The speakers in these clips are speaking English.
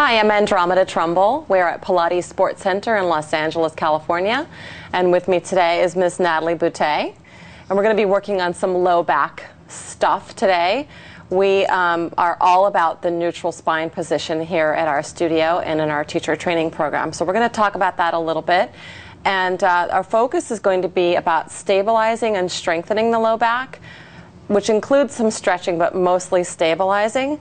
Hi, I'm Andromeda Trumbull. We're at Pilates Sports Center in Los Angeles, California. And with me today is Miss Natalie Boutte. And we're going to be working on some low back stuff today. We are all about the neutral spine position here at our studio and in our teacher training program. So we're going to talk about that a little bit. And our focus is going to be about stabilizing and strengthening the low back, which includes some stretching, but mostly stabilizing.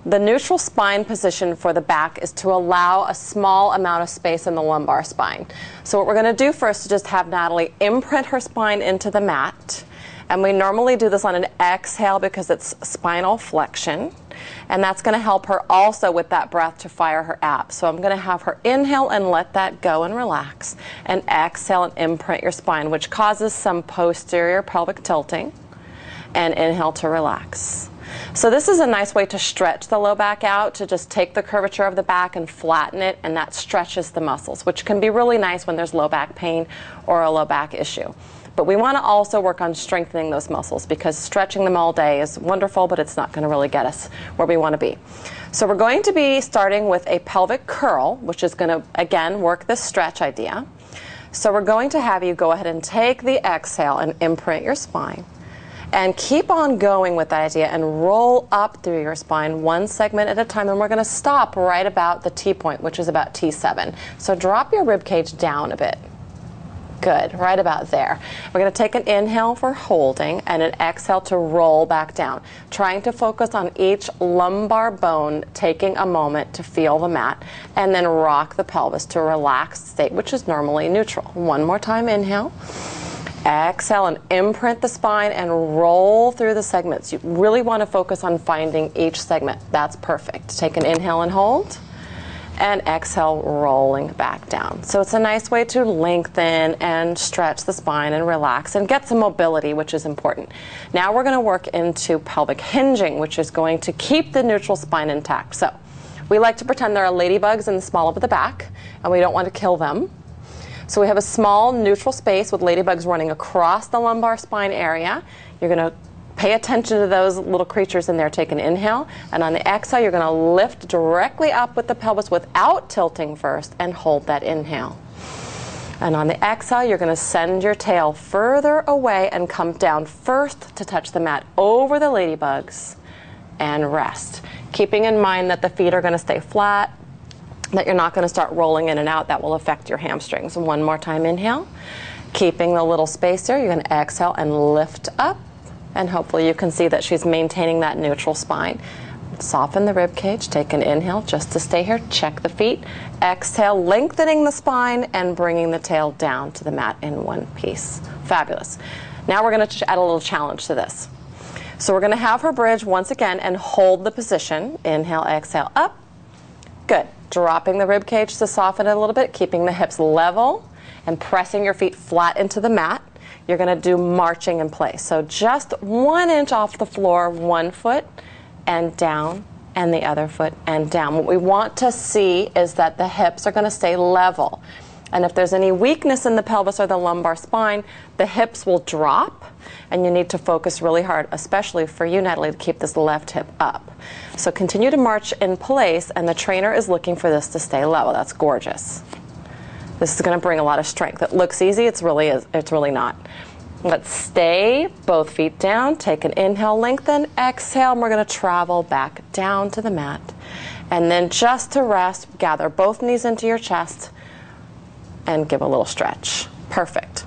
The neutral spine position for the back is to allow a small amount of space in the lumbar spine. So what we're going to do first is just have Natalie imprint her spine into the mat. And we normally do this on an exhale because it's spinal flexion. And that's going to help her also with that breath to fire her abs. So I'm going to have her inhale and let that go and relax. And exhale and imprint your spine, which causes some posterior pelvic tilting. And inhale to relax. So this is a nice way to stretch the low back out, to just take the curvature of the back and flatten it, and that stretches the muscles, which can be really nice when there's low back pain or a low back issue. But we want to also work on strengthening those muscles, because stretching them all day is wonderful, but it's not going to really get us where we want to be. So we're going to be starting with a pelvic curl, which is going to, again, work this stretch idea. So we're going to have you go ahead and take the exhale and imprint your spine. And keep on going with that idea and roll up through your spine one segment at a time. And we're going to stop right about the T-point, which is about T7. So drop your rib cage down a bit. Good, right about there. We're going to take an inhale for holding and an exhale to roll back down. Trying to focus on each lumbar bone, taking a moment to feel the mat. And then rock the pelvis to a relaxed state, which is normally neutral. One more time, inhale. Exhale and imprint the spine and roll through the segments. You really want to focus on finding each segment. That's perfect. Take an inhale and hold. And exhale, rolling back down. So it's a nice way to lengthen and stretch the spine and relax and get some mobility, which is important. Now we're going to work into pelvic hinging, which is going to keep the neutral spine intact. So we like to pretend there are ladybugs in the small of the back, and we don't want to kill them. So we have a small neutral space with ladybugs running across the lumbar spine area. You're going to pay attention to those little creatures in there. Take an inhale, and on the exhale you're going to lift directly up with the pelvis without tilting first, and hold that inhale. And on the exhale you're going to send your tail further away and come down first to touch the mat over the ladybugs and rest. Keeping in mind that the feet are going to stay flat, that you're not going to start rolling in and out. That will affect your hamstrings. One more time, inhale. Keeping the little space there, you're going to exhale and lift up. And hopefully you can see that she's maintaining that neutral spine. Soften the rib cage. Take an inhale just to stay here. Check the feet. Exhale, lengthening the spine and bringing the tail down to the mat in one piece. Fabulous. Now we're going to add a little challenge to this. So we're going to have her bridge once again and hold the position. Inhale, exhale, up. Good. Dropping the rib cage to soften it a little bit, keeping the hips level and pressing your feet flat into the mat. You're going to do marching in place. So just 1 inch off the floor, one foot and down, and the other foot and down. What we want to see is that the hips are going to stay level. And if there's any weakness in the pelvis or the lumbar spine, the hips will drop, and you need to focus really hard, especially for you, Natalie, to keep this left hip up. So continue to march in place, and the trainer is looking for this to stay level. That's gorgeous. This is going to bring a lot of strength. It looks easy, it's really not. Let's stay, both feet down, take an inhale, lengthen, exhale, and we're going to travel back down to the mat. And then just to rest, gather both knees into your chest and give a little stretch. Perfect.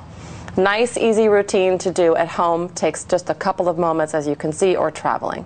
Nice, easy routine to do at home. Takes just a couple of moments, as you can see, or traveling.